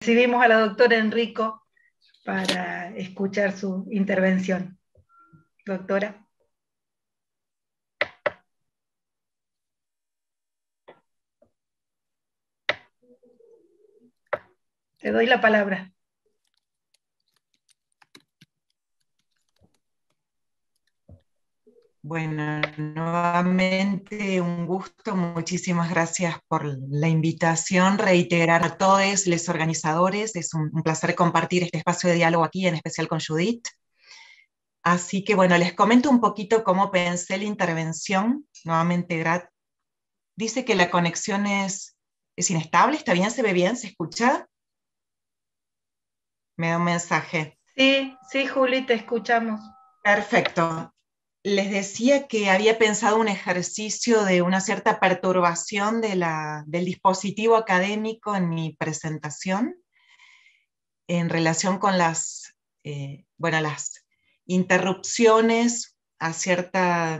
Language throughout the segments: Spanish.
Recibimos a la doctora Enrico para escuchar su intervención. Doctora. Te doy la palabra. Bueno, nuevamente un gusto, muchísimas gracias por la invitación, reiterar a todos los organizadores, es un placer compartir este espacio de diálogo aquí, en especial con Judith. Así que bueno, les comento un poquito cómo pensé la intervención, nuevamente Grat. Dice que la conexión es inestable, ¿está bien? ¿Se ve bien? ¿Se escucha? Me da un mensaje. Sí, sí, Juli, te escuchamos. Perfecto. Les decía que había pensado un ejercicio de una cierta perturbación del dispositivo académico en mi presentación en relación con las interrupciones a cierta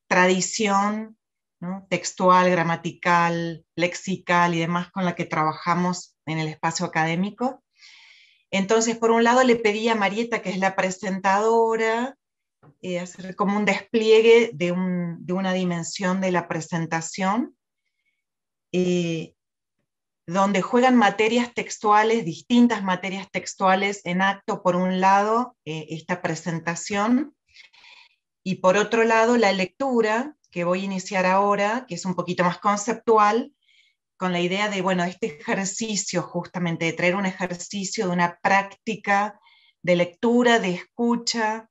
tradición, ¿no?, textual, gramatical, lexical y demás con la que trabajamos en el espacio académico. Entonces, por un lado, le pedí a Marieta, que es la presentadora, hacer como un despliegue de una dimensión de la presentación, donde juegan materias textuales, distintas materias textuales en acto, por un lado, esta presentación, y por otro lado, la lectura, que voy a iniciar ahora, que es un poquito más conceptual, con la idea de, bueno, este ejercicio justamente, de traer un ejercicio de una práctica de lectura, de escucha,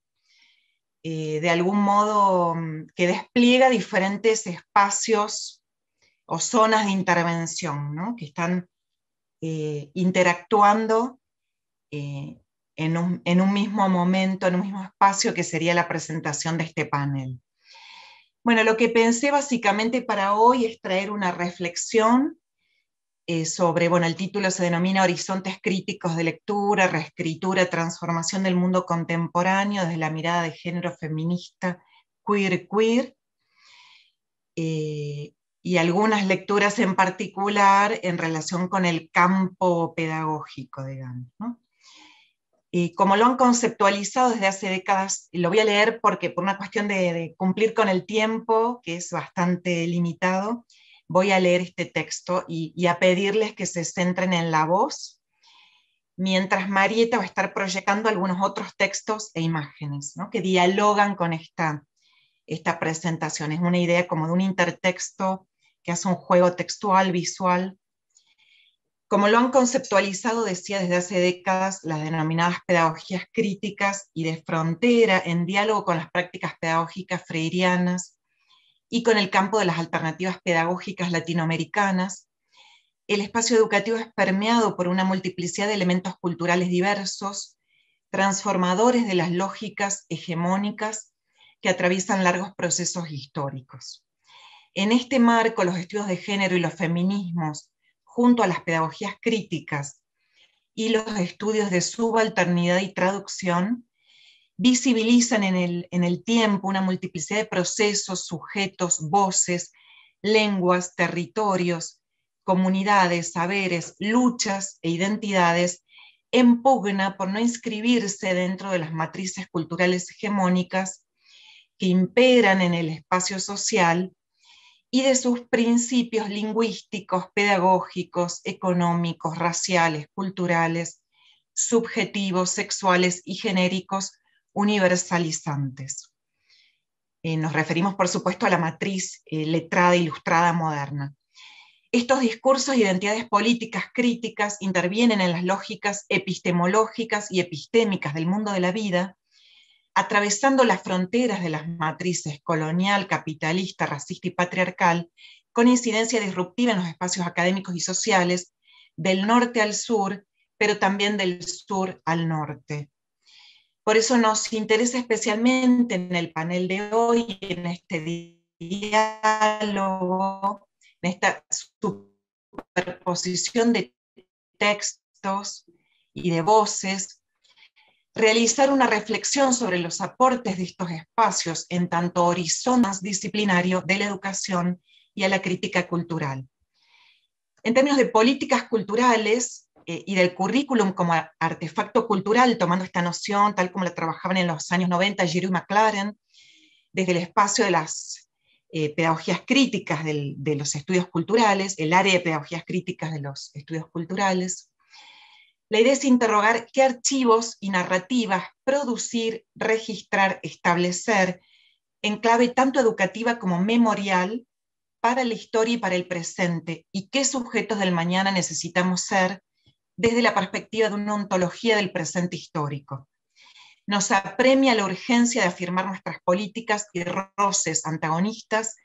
de algún modo que despliega diferentes espacios o zonas de intervención, ¿no?, que están interactuando en un mismo momento, en un mismo espacio, que sería la presentación de este panel. Bueno, lo que pensé básicamente para hoy es traer una reflexión sobre, bueno, el título se denomina Horizontes críticos de lectura, reescritura, transformación del mundo contemporáneo desde la mirada de género feminista, queer, y algunas lecturas en particular en relación con el campo pedagógico, digamos, ¿no? Y como lo han conceptualizado desde hace décadas, y lo voy a leer porque por una cuestión de cumplir con el tiempo, que es bastante limitado, voy a leer este texto y a pedirles que se centren en la voz, mientras Marieta va a estar proyectando algunos otros textos e imágenes, ¿no?, que dialogan con esta presentación. Es una idea como de un intertexto que hace un juego textual, visual. Como lo han conceptualizado, decía, desde hace décadas, las denominadas pedagogías críticas y de frontera, en diálogo con las prácticas pedagógicas freirianas y con el campo de las alternativas pedagógicas latinoamericanas, el espacio educativo es permeado por una multiplicidad de elementos culturales diversos, transformadores de las lógicas hegemónicas que atraviesan largos procesos históricos. En este marco, los estudios de género y los feminismos, junto a las pedagogías críticas y los estudios de subalternidad y traducción, visibilizan en el tiempo una multiplicidad de procesos, sujetos, voces, lenguas, territorios, comunidades, saberes, luchas e identidades en pugna por no inscribirse dentro de las matrices culturales hegemónicas que imperan en el espacio social y de sus principios lingüísticos, pedagógicos, económicos, raciales, culturales, subjetivos, sexuales y genéricos universalizantes. Nos referimos, por supuesto, a la matriz letrada e ilustrada moderna. Estos discursos e identidades políticas críticas intervienen en las lógicas epistemológicas y epistémicas del mundo de la vida, atravesando las fronteras de las matrices colonial, capitalista, racista y patriarcal, con incidencia disruptiva en los espacios académicos y sociales, del norte al sur, pero también del sur al norte. Por eso nos interesa especialmente en el panel de hoy, en este diálogo, en esta superposición de textos y de voces, realizar una reflexión sobre los aportes de estos espacios en tanto horizonte disciplinario de la educación y a la crítica cultural. En términos de políticas culturales, y del currículum como artefacto cultural, tomando esta noción tal como la trabajaban en los años 90 Giroux y McLaren, desde el espacio de las pedagogías críticas de los estudios culturales, el área de pedagogías críticas de los estudios culturales. La idea es interrogar qué archivos y narrativas producir, registrar, establecer, en clave tanto educativa como memorial, para la historia y para el presente, y qué sujetos del mañana necesitamos ser desde la perspectiva de una ontología del presente histórico. Nos apremia la urgencia de afirmar nuestras políticas y roces antagonistas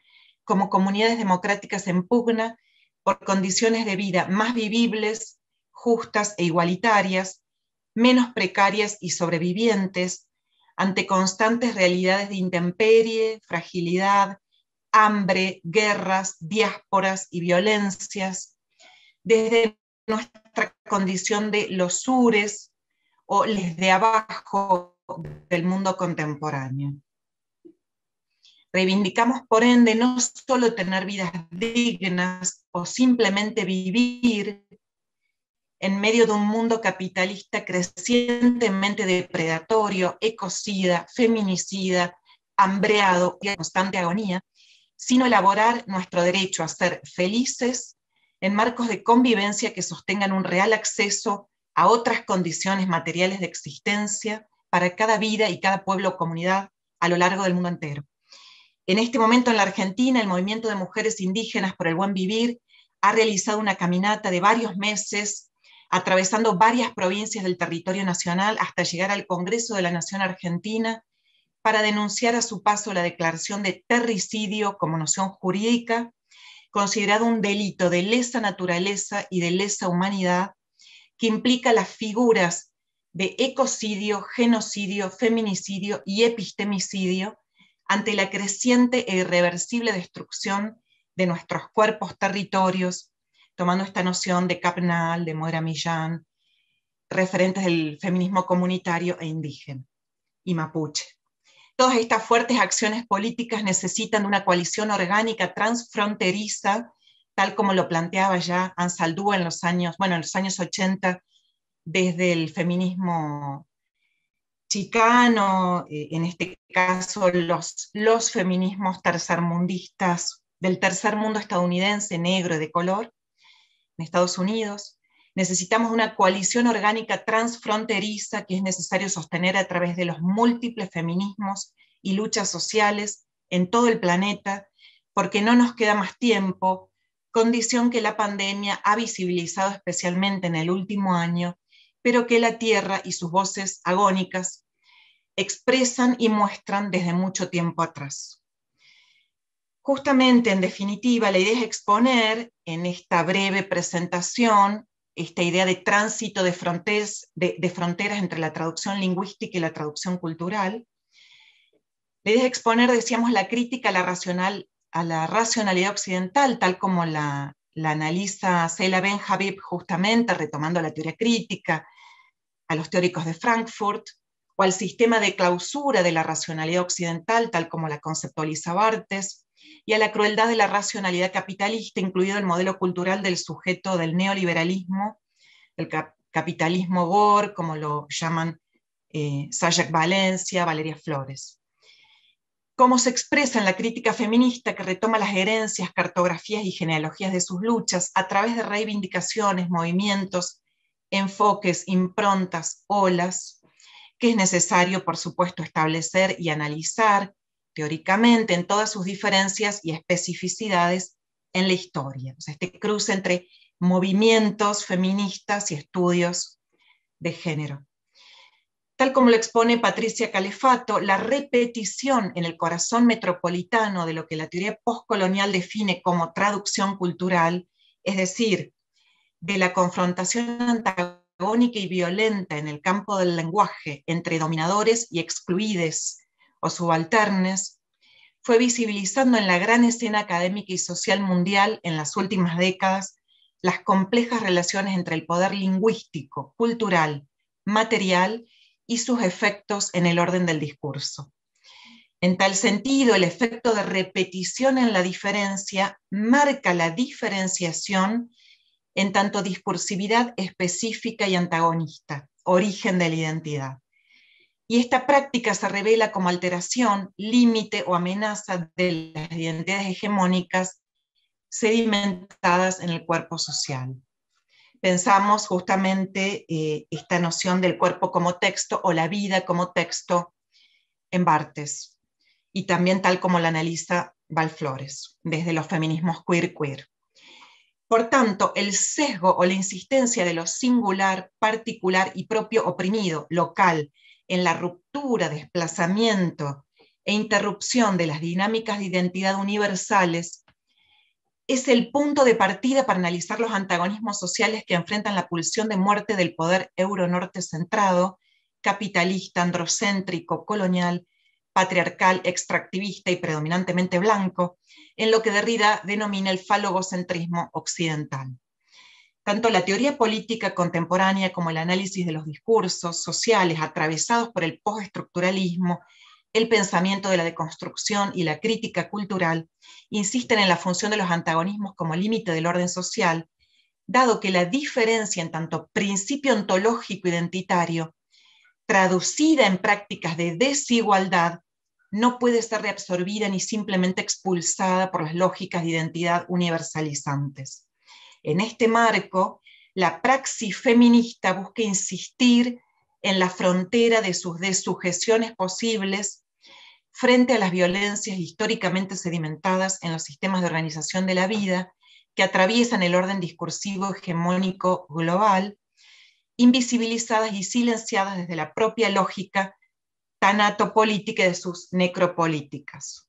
como comunidades democráticas en pugna por condiciones de vida más vivibles, justas e igualitarias, menos precarias y sobrevivientes, ante constantes realidades de intemperie, fragilidad, hambre, guerras, diásporas y violencias, desde nuestra condición de los sures o les de abajo del mundo contemporáneo. Reivindicamos, por ende, no solo tener vidas dignas o simplemente vivir en medio de un mundo capitalista crecientemente depredatorio, ecocida, feminicida, hambreado y en constante agonía, sino elaborar nuestro derecho a ser felices en marcos de convivencia que sostengan un real acceso a otras condiciones materiales de existencia para cada vida y cada pueblo o comunidad a lo largo del mundo entero. En este momento en la Argentina, el movimiento de mujeres indígenas por el buen vivir ha realizado una caminata de varios meses, atravesando varias provincias del territorio nacional hasta llegar al Congreso de la Nación Argentina, para denunciar a su paso la declaración de terricidio como noción jurídica, considerado un delito de lesa naturaleza y de lesa humanidad, que implica las figuras de ecocidio, genocidio, feminicidio y epistemicidio ante la creciente e irreversible destrucción de nuestros cuerpos, territorios, tomando esta noción de Capnal, de Moira Millán, referentes del feminismo comunitario e indígena, y mapuche. Todas estas fuertes acciones políticas necesitan de una coalición orgánica transfronteriza, tal como lo planteaba ya Ansaldúa en los años 80, desde el feminismo chicano, en este caso los feminismos tercermundistas del tercer mundo estadounidense, negro y de color, en Estados Unidos. Necesitamos una coalición orgánica transfronteriza que es necesario sostener a través de los múltiples feminismos y luchas sociales en todo el planeta, porque no nos queda más tiempo, condición que la pandemia ha visibilizado especialmente en el último año, pero que la Tierra y sus voces agónicas expresan y muestran desde mucho tiempo atrás. Justamente, en definitiva, la idea es exponer en esta breve presentación esta idea de tránsito de fronteras entre la traducción lingüística y la traducción cultural. La idea es exponer, decíamos, la crítica a la racionalidad occidental, tal como la analiza Ceyla Ben-Habib, justamente retomando la teoría crítica, a los teóricos de Frankfurt, o al sistema de clausura de la racionalidad occidental, tal como la conceptualiza Barthes, y a la crueldad de la racionalidad capitalista, incluido el modelo cultural del sujeto del neoliberalismo, el capitalismo Gore, como lo llaman Sajak Valencia, Valeria Flores. Cómo se expresa en la crítica feminista que retoma las herencias, cartografías y genealogías de sus luchas a través de reivindicaciones, movimientos, enfoques, improntas, olas, que es necesario, por supuesto, establecer y analizar teóricamente en todas sus diferencias y especificidades en la historia. O sea, este cruce entre movimientos feministas y estudios de género. Tal como lo expone Patricia Calefato, la repetición en el corazón metropolitano de lo que la teoría postcolonial define como traducción cultural, es decir, de la confrontación antagónica y violenta en el campo del lenguaje entre dominadores y excluides o subalternes, fue visibilizando en la gran escena académica y social mundial en las últimas décadas las complejas relaciones entre el poder lingüístico, cultural, material y sus efectos en el orden del discurso. En tal sentido, el efecto de repetición en la diferencia marca la diferenciación en tanto discursividad específica y antagonista, origen de la identidad. Y esta práctica se revela como alteración, límite o amenaza de las identidades hegemónicas sedimentadas en el cuerpo social. Pensamos justamente esta noción del cuerpo como texto o la vida como texto en Barthes, y también tal como la analiza Valflores, desde los feminismos queer. Por tanto, el sesgo o la insistencia de lo singular, particular y propio oprimido, local, en la ruptura, desplazamiento e interrupción de las dinámicas de identidad universales, es el punto de partida para analizar los antagonismos sociales que enfrentan la pulsión de muerte del poder euro-norte centrado, capitalista, androcéntrico, colonial, patriarcal, extractivista y predominantemente blanco, en lo que Derrida denomina el falogocentrismo occidental. Tanto la teoría política contemporánea como el análisis de los discursos sociales atravesados por el postestructuralismo, el pensamiento de la deconstrucción y la crítica cultural insisten en la función de los antagonismos como límite del orden social, dado que la diferencia en tanto principio ontológico identitario, traducida en prácticas de desigualdad, no puede ser reabsorbida ni simplemente expulsada por las lógicas de identidad universalizantes. En este marco, la praxis feminista busca insistir en la frontera de sus desujeciones posibles frente a las violencias históricamente sedimentadas en los sistemas de organización de la vida que atraviesan el orden discursivo hegemónico global, invisibilizadas y silenciadas desde la propia lógica tanatopolítica de sus necropolíticas.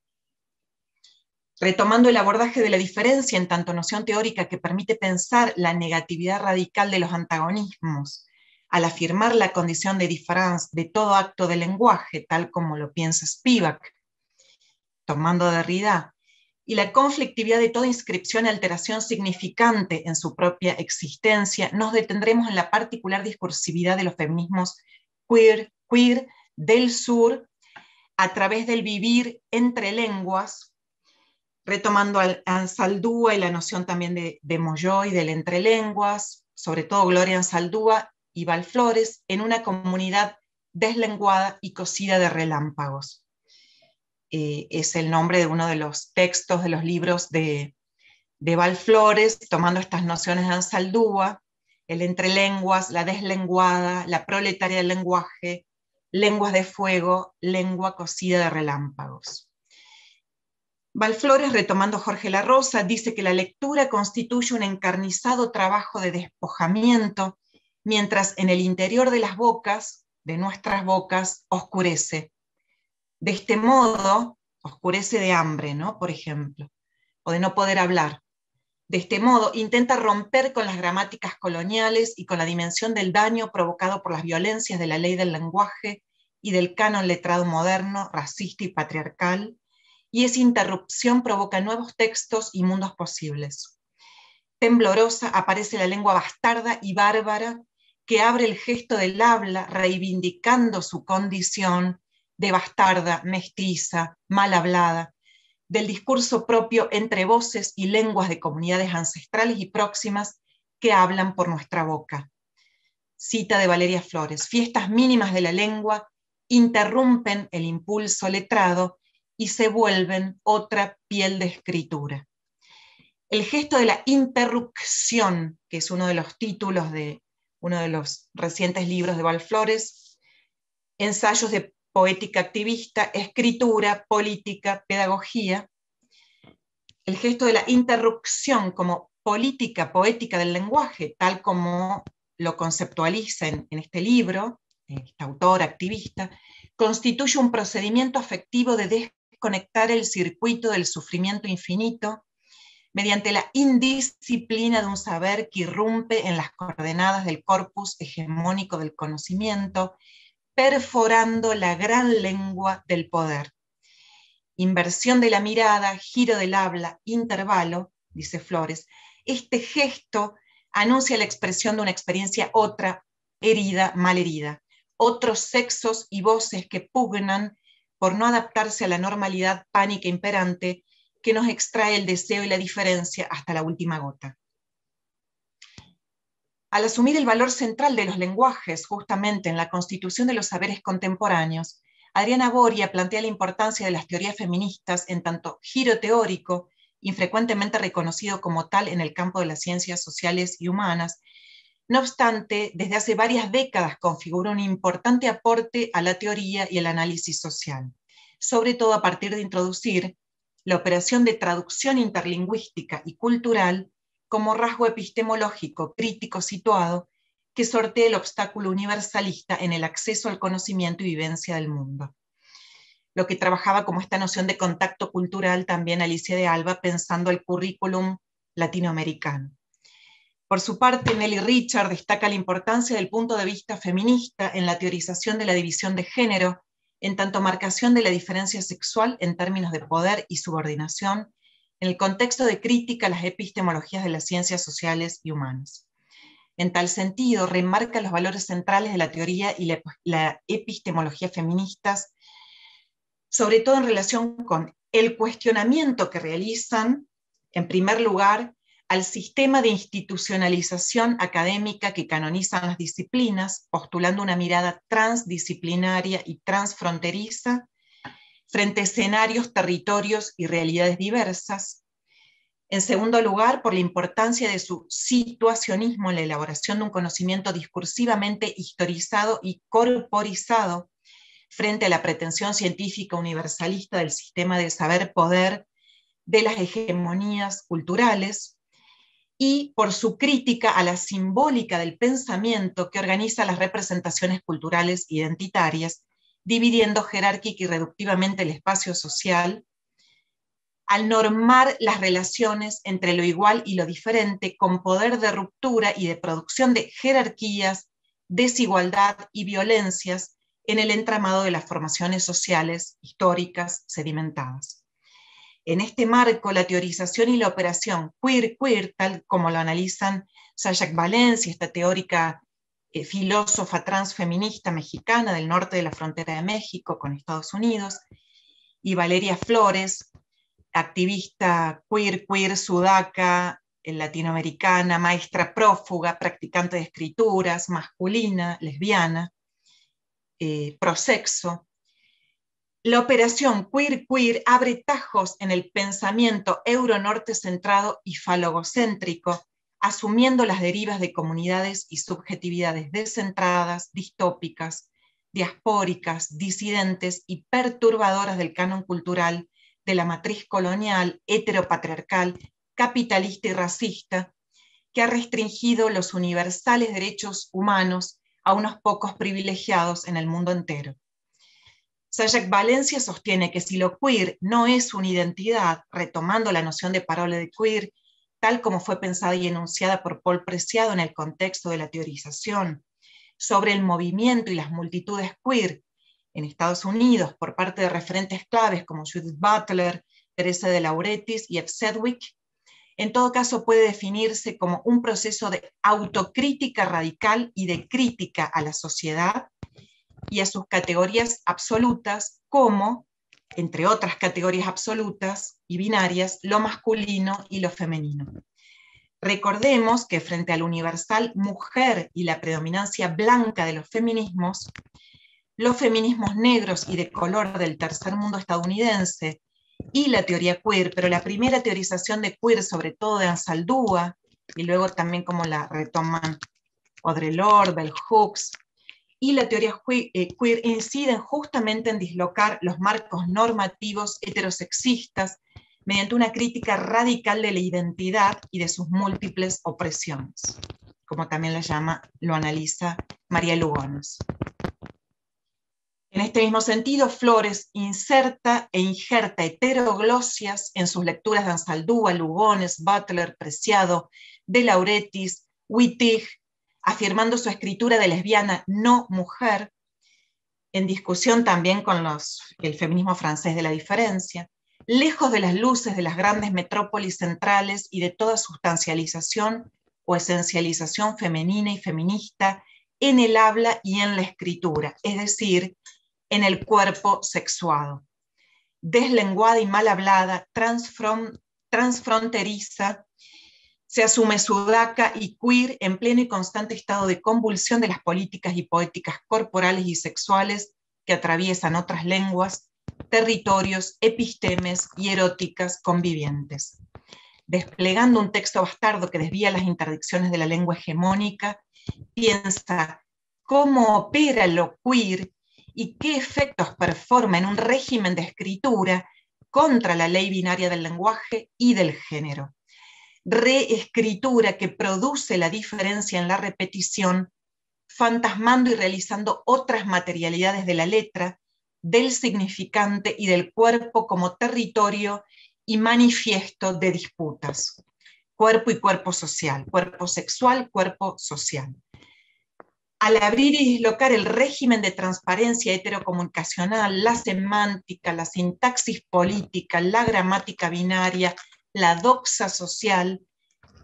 Retomando el abordaje de la diferencia en tanto noción teórica que permite pensar la negatividad radical de los antagonismos, al afirmar la condición de différance de todo acto de lenguaje, tal como lo piensa Spivak, tomando Derrida, y la conflictividad de toda inscripción y alteración significante en su propia existencia, nos detendremos en la particular discursividad de los feminismos queer del sur, a través del vivir entre lenguas, retomando a Anzaldúa y la noción también de Molloy del entrelenguas, sobre todo Gloria Anzaldúa y Valflores, en una comunidad deslenguada y cosida de relámpagos. Es el nombre de uno de los textos de los libros de Valflores, tomando estas nociones de Anzaldúa, el entrelenguas, la deslenguada, la proletaria del lenguaje, lenguas de fuego, lengua cosida de relámpagos. Valflores, retomando Jorge La Rosa, dice que la lectura constituye un encarnizado trabajo de despojamiento, mientras en el interior de las bocas, de nuestras bocas, oscurece. De este modo, oscurece de hambre, ¿no? Por ejemplo, o de no poder hablar. De este modo, intenta romper con las gramáticas coloniales y con la dimensión del daño provocado por las violencias de la ley del lenguaje y del canon letrado moderno, racista y patriarcal, y esa interrupción provoca nuevos textos y mundos posibles. Temblorosa aparece la lengua bastarda y bárbara que abre el gesto del habla reivindicando su condición de bastarda, mestiza, mal hablada, del discurso propio entre voces y lenguas de comunidades ancestrales y próximas que hablan por nuestra boca. Cita de Valeria Flores: fiestas mínimas de la lengua interrumpen el impulso letrado y se vuelven otra piel de escritura. El gesto de la interrupción, que es uno de los títulos de uno de los recientes libros de Valflores, ensayos de poética activista, escritura, política, pedagogía. El gesto de la interrupción como política poética del lenguaje, tal como lo conceptualiza en este libro, esta autora activista, constituye un procedimiento afectivo de desconectar el circuito del sufrimiento infinito mediante la indisciplina de un saber que irrumpe en las coordenadas del corpus hegemónico del conocimiento, perforando la gran lengua del poder. Inversión de la mirada, giro del habla, intervalo, dice Flores. Este gesto anuncia la expresión de una experiencia otra, herida, malherida. Otros sexos y voces que pugnan por no adaptarse a la normalidad pánica imperante que nos extrae el deseo y la diferencia hasta la última gota. Al asumir el valor central de los lenguajes, justamente en la constitución de los saberes contemporáneos, Adriana Boria plantea la importancia de las teorías feministas en tanto giro teórico, infrecuentemente reconocido como tal en el campo de las ciencias sociales y humanas. No obstante, desde hace varias décadas configura un importante aporte a la teoría y el análisis social, sobre todo a partir de introducir la operación de traducción interlingüística y cultural como rasgo epistemológico crítico situado que sortea el obstáculo universalista en el acceso al conocimiento y vivencia del mundo. Lo que trabajaba como esta noción de contacto cultural también Alicia de Alba, pensando el currículum latinoamericano. Por su parte, Nelly Richard destaca la importancia del punto de vista feminista en la teorización de la división de género, en tanto marcación de la diferencia sexual en términos de poder y subordinación, en el contexto de crítica a las epistemologías de las ciencias sociales y humanas. En tal sentido, remarca los valores centrales de la teoría y la epistemología feministas, sobre todo en relación con el cuestionamiento que realizan, en primer lugar, al sistema de institucionalización académica que canonizan las disciplinas, postulando una mirada transdisciplinaria y transfronteriza frente a escenarios, territorios y realidades diversas. En segundo lugar, por la importancia de su situacionismo en la elaboración de un conocimiento discursivamente historizado y corporizado frente a la pretensión científica universalista del sistema de saber-poder de las hegemonías culturales, y por su crítica a la simbólica del pensamiento que organiza las representaciones culturales identitarias, dividiendo jerárquica y reductivamente el espacio social, al normar las relaciones entre lo igual y lo diferente con poder de ruptura y de producción de jerarquías, desigualdad y violencias en el entramado de las formaciones sociales históricas sedimentadas. En este marco, la teorización y la operación queer, tal como lo analizan Sajak Valencia, esta teórica filósofa transfeminista mexicana del norte de la frontera de México con Estados Unidos, y Valeria Flores, activista queer sudaca, latinoamericana, maestra prófuga, practicante de escrituras, masculina, lesbiana, prosexo. La operación queer abre tajos en el pensamiento euronorte centrado y falogocéntrico, asumiendo las derivas de comunidades y subjetividades descentradas, distópicas, diaspóricas, disidentes y perturbadoras del canon cultural de la matriz colonial, heteropatriarcal, capitalista y racista, que ha restringido los universales derechos humanos a unos pocos privilegiados en el mundo entero. Sajak Valencia sostiene que si lo queer no es una identidad, retomando la noción de parole de queer, tal como fue pensada y enunciada por Paul Preciado en el contexto de la teorización sobre el movimiento y las multitudes queer en Estados Unidos por parte de referentes claves como Judith Butler, Teresa de Lauretis y F. Sedgwick, en todo caso puede definirse como un proceso de autocrítica radical y de crítica a la sociedad y a sus categorías absolutas como, entre otras categorías absolutas y binarias, lo masculino y lo femenino. Recordemos que frente al universal mujer y la predominancia blanca de los feminismos negros y de color del tercer mundo estadounidense y la teoría queer, pero la primera teorización de queer, sobre todo de Anzaldúa, y luego también como la retoman Audre Lorde, Bell Hooks, y la teoría queer inciden justamente en dislocar los marcos normativos heterosexistas mediante una crítica radical de la identidad y de sus múltiples opresiones, como también lo analiza María Lugones. En este mismo sentido, Flores inserta e injerta heteroglosias en sus lecturas de Anzaldúa, Lugones, Butler, Preciado, de Lauretis, Wittig, afirmando su escritura de lesbiana no mujer, en discusión también con el feminismo francés de la diferencia, lejos de las luces de las grandes metrópolis centrales y de toda sustancialización o esencialización femenina y feminista en el habla y en la escritura, es decir, en el cuerpo sexuado. Deslenguada y mal hablada, transfronteriza, se asume sudaca y queer en pleno y constante estado de convulsión de las políticas y poéticas corporales y sexuales que atraviesan otras lenguas, territorios, epistemes y eróticas convivientes. Desplegando un texto bastardo que desvía las interdicciones de la lengua hegemónica, piensa cómo opera lo queer y qué efectos performa en un régimen de escritura contra la ley binaria del lenguaje y del género. Reescritura que produce la diferencia en la repetición, fantasmando y realizando otras materialidades de la letra, del significante y del cuerpo como territorio y manifiesto de disputas. Cuerpo y cuerpo social, cuerpo sexual, cuerpo social. Al abrir y dislocar el régimen de transparencia heterocomunicacional, la semántica, la sintaxis política, la gramática binaria, la doxa social,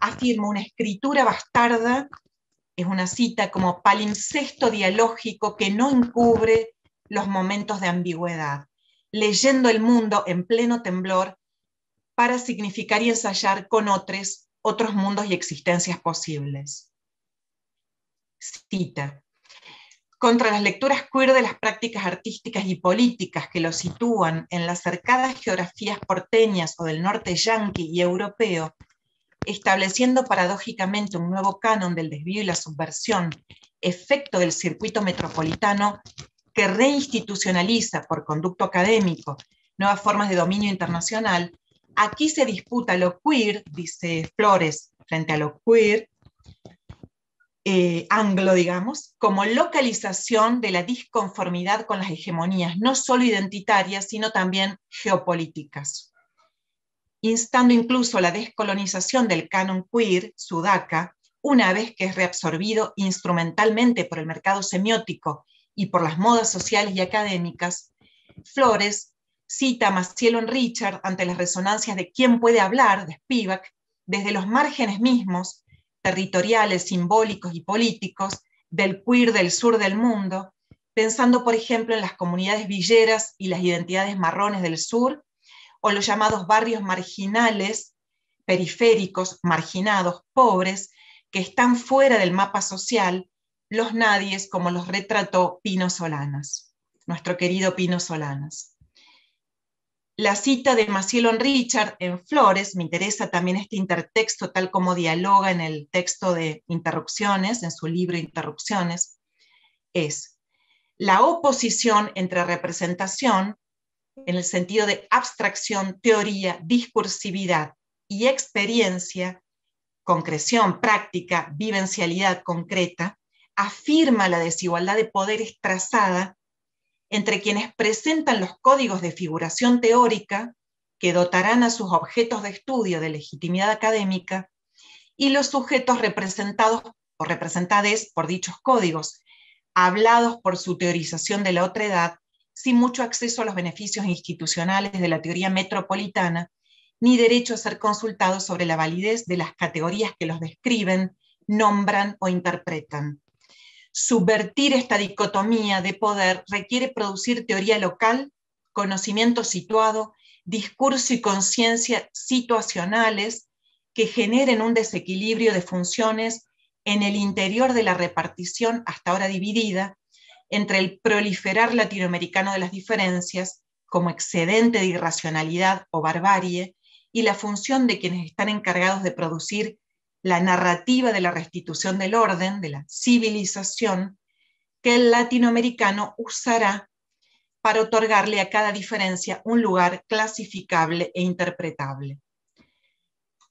afirma una escritura bastarda, es una cita, como palimpsesto dialógico que no encubre los momentos de ambigüedad, leyendo el mundo en pleno temblor para significar y ensayar con otros mundos y existencias posibles. Cita: contra las lecturas queer de las prácticas artísticas y políticas que lo sitúan en las cercadas geografías porteñas o del norte yanqui y europeo, estableciendo paradójicamente un nuevo canon del desvío y la subversión, efecto del circuito metropolitano que reinstitucionaliza por conducto académico nuevas formas de dominio internacional, aquí se disputa lo queer, dice Flores, frente a lo queer, anglo, digamos, como localización de la disconformidad con las hegemonías no solo identitarias, sino también geopolíticas. Instando incluso la descolonización del canon queer, sudaca, una vez que es reabsorbido instrumentalmente por el mercado semiótico y por las modas sociales y académicas, Flores cita a Maciel Richard ante las resonancias de ¿Quién puede hablar?, de Spivak, desde los márgenes mismos, territoriales, simbólicos y políticos, del queer del sur del mundo, pensando, por ejemplo, en las comunidades villeras y las identidades marrones del sur, o los llamados barrios marginales, periféricos, marginados, pobres, que están fuera del mapa social, los nadies, como los retrató Pino Solanas, nuestro querido Pino Solanas. La cita de Maciel Richard en Flores, me interesa también este intertexto tal como dialoga en el texto de Interrupciones, en su libro Interrupciones, es: la oposición entre representación, en el sentido de abstracción, teoría, discursividad y experiencia, concreción, práctica, vivencialidad concreta, afirma la desigualdad de poderes trazada entre quienes presentan los códigos de figuración teórica que dotarán a sus objetos de estudio de legitimidad académica y los sujetos representados o representades por dichos códigos, hablados por su teorización de la otredad, sin mucho acceso a los beneficios institucionales de la teoría metropolitana, ni derecho a ser consultados sobre la validez de las categorías que los describen, nombran o interpretan. Subvertir esta dicotomía de poder requiere producir teoría local, conocimiento situado, discurso y conciencia situacionales que generen un desequilibrio de funciones en el interior de la repartición hasta ahora dividida entre el proliferar latinoamericano de las diferencias como excedente de irracionalidad o barbarie y la función de quienes están encargados de producir la narrativa de la restitución del orden, de la civilización, que el latinoamericano usará para otorgarle a cada diferencia un lugar clasificable e interpretable.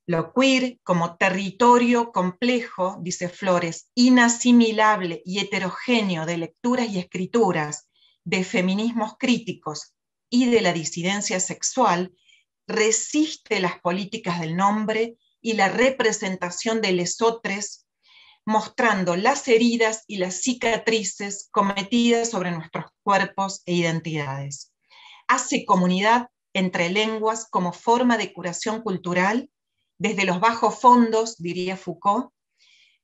Lo queer como territorio complejo, dice Flores, inasimilable y heterogéneo de lecturas y escrituras, de feminismos críticos y de la disidencia sexual, resiste las políticas del nombre y la representación de lesotres, mostrando las heridas y las cicatrices cometidas sobre nuestros cuerpos e identidades. Hace comunidad entre lenguas como forma de curación cultural, desde los bajos fondos, diría Foucault,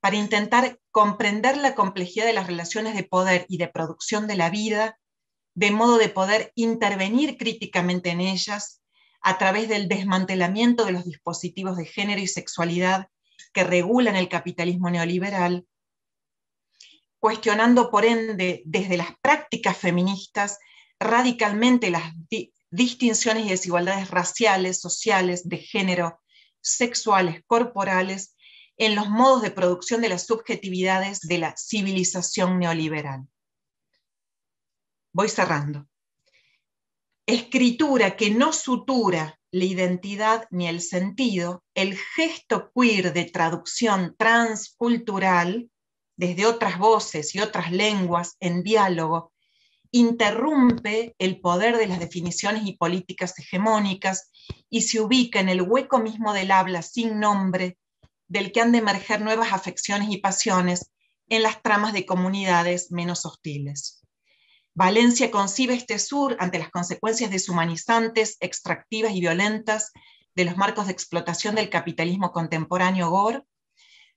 para intentar comprender la complejidad de las relaciones de poder y de producción de la vida, de modo de poder intervenir críticamente en ellas, a través del desmantelamiento de los dispositivos de género y sexualidad que regulan el capitalismo neoliberal, cuestionando por ende desde las prácticas feministas radicalmente las distinciones y desigualdades raciales, sociales, de género, sexuales, corporales, en los modos de producción de las subjetividades de la civilización neoliberal. Voy cerrando. Escritura que no sutura la identidad ni el sentido, el gesto queer de traducción transcultural, desde otras voces y otras lenguas en diálogo, interrumpe el poder de las definiciones y políticas hegemónicas y se ubica en el hueco mismo del habla sin nombre, del que han de emerger nuevas afecciones y pasiones en las tramas de comunidades menos hostiles. Valencia concibe este sur ante las consecuencias deshumanizantes, extractivas y violentas de los marcos de explotación del capitalismo contemporáneo Gore,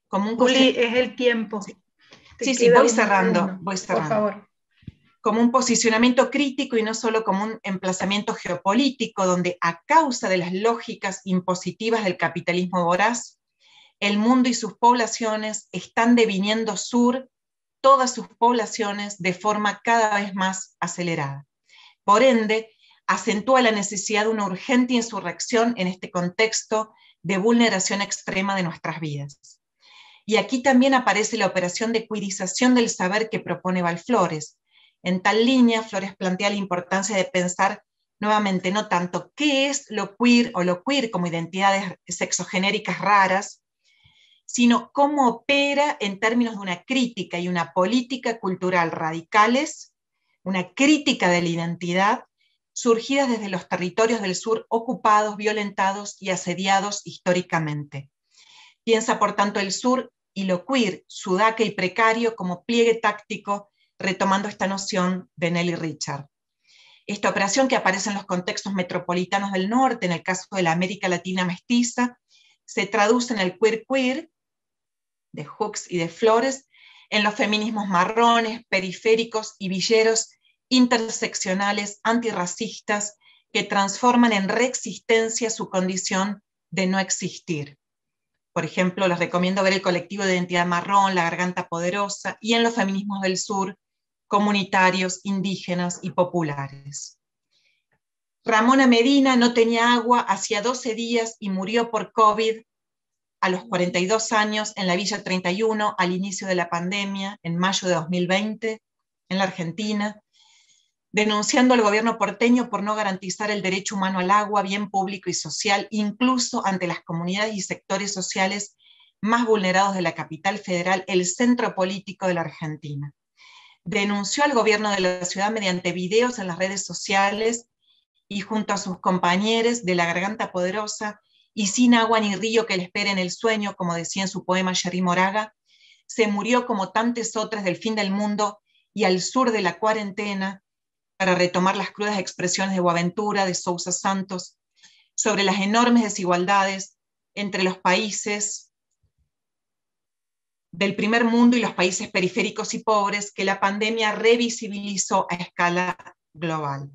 como un Juli, es el tiempo. Sí, voy cerrando. Por favor. Como un posicionamiento crítico y no solo como un emplazamiento geopolítico, donde a causa de las lógicas impositivas del capitalismo voraz, el mundo y sus poblaciones están deviniendo sur todas sus poblaciones de forma cada vez más acelerada. Por ende, acentúa la necesidad de una urgente insurrección en este contexto de vulneración extrema de nuestras vidas. Y aquí también aparece la operación de queerización del saber que propone Valflores. En tal línea, Flores plantea la importancia de pensar nuevamente no tanto qué es lo queer o lo queer como identidades sexogenéricas raras, sino cómo opera en términos de una crítica y una política cultural radicales, una crítica de la identidad, surgidas desde los territorios del sur ocupados, violentados y asediados históricamente. Piensa, por tanto, el sur y lo queer, sudaca y precario, como pliegue táctico, retomando esta noción de Nelly Richard. Esta operación, que aparece en los contextos metropolitanos del norte, en el caso de la América Latina mestiza, se traduce en el queer de Hooks y de Flores, en los feminismos marrones, periféricos y villeros interseccionales antirracistas que transforman en reexistencia su condición de no existir. Por ejemplo, les recomiendo ver el colectivo de identidad marrón, La Garganta Poderosa, y en los feminismos del sur, comunitarios, indígenas y populares. Ramona Medina no tenía agua hacía 12 días y murió por COVID a los 42 años en la Villa 31 al inicio de la pandemia, en mayo de 2020, en la Argentina, denunciando al gobierno porteño por no garantizar el derecho humano al agua, bien público y social, incluso ante las comunidades y sectores sociales más vulnerados de la capital federal, el centro político de la Argentina. Denunció al gobierno de la ciudad mediante videos en las redes sociales y junto a sus compañeros de La Garganta Poderosa, y sin agua ni río que le espere en el sueño, como decía en su poema Jerry Moraga, se murió como tantas otras del fin del mundo y al sur de la cuarentena, para retomar las crudas expresiones de Boaventura, de Sousa Santos, sobre las enormes desigualdades entre los países del primer mundo y los países periféricos y pobres que la pandemia revisibilizó a escala global.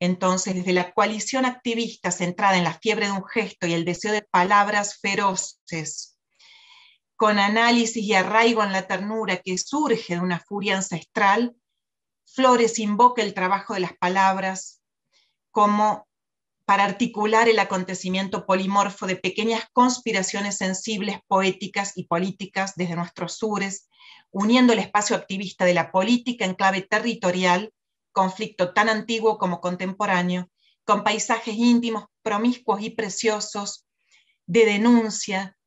Entonces, desde la coalición activista centrada en la fiebre de un gesto y el deseo de palabras feroces, con análisis y arraigo en la ternura que surge de una furia ancestral, Flores invoca el trabajo de las palabras como para articular el acontecimiento polimorfo de pequeñas conspiraciones sensibles, poéticas y políticas desde nuestros sures, uniendo el espacio activista de la política en clave territorial, conflicto tan antiguo como contemporáneo, con paisajes íntimos, promiscuos y preciosos, de denuncia,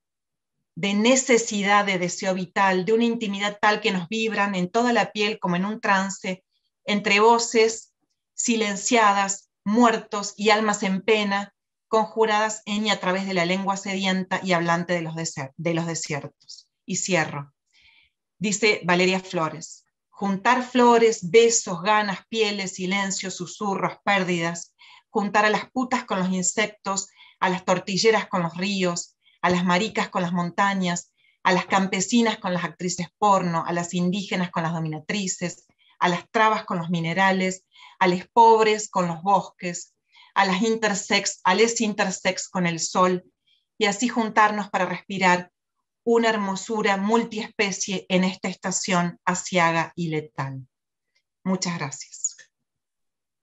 de necesidad de deseo vital, de una intimidad tal que nos vibran en toda la piel como en un trance, entre voces silenciadas, muertos y almas en pena, conjuradas en y a través de la lengua sedienta y hablante de los desiertos. Y cierro. Dice Valeria Flores: juntar flores, besos, ganas, pieles, silencios, susurros, pérdidas, juntar a las putas con los insectos, a las tortilleras con los ríos, a las maricas con las montañas, a las campesinas con las actrices porno, a las indígenas con las dominatrices, a las trabas con los minerales, a los pobres con los bosques, a las intersex, a les intersex con el sol, y así juntarnos para respirar una hermosura multiespecie en esta estación aciaga y letal. Muchas gracias.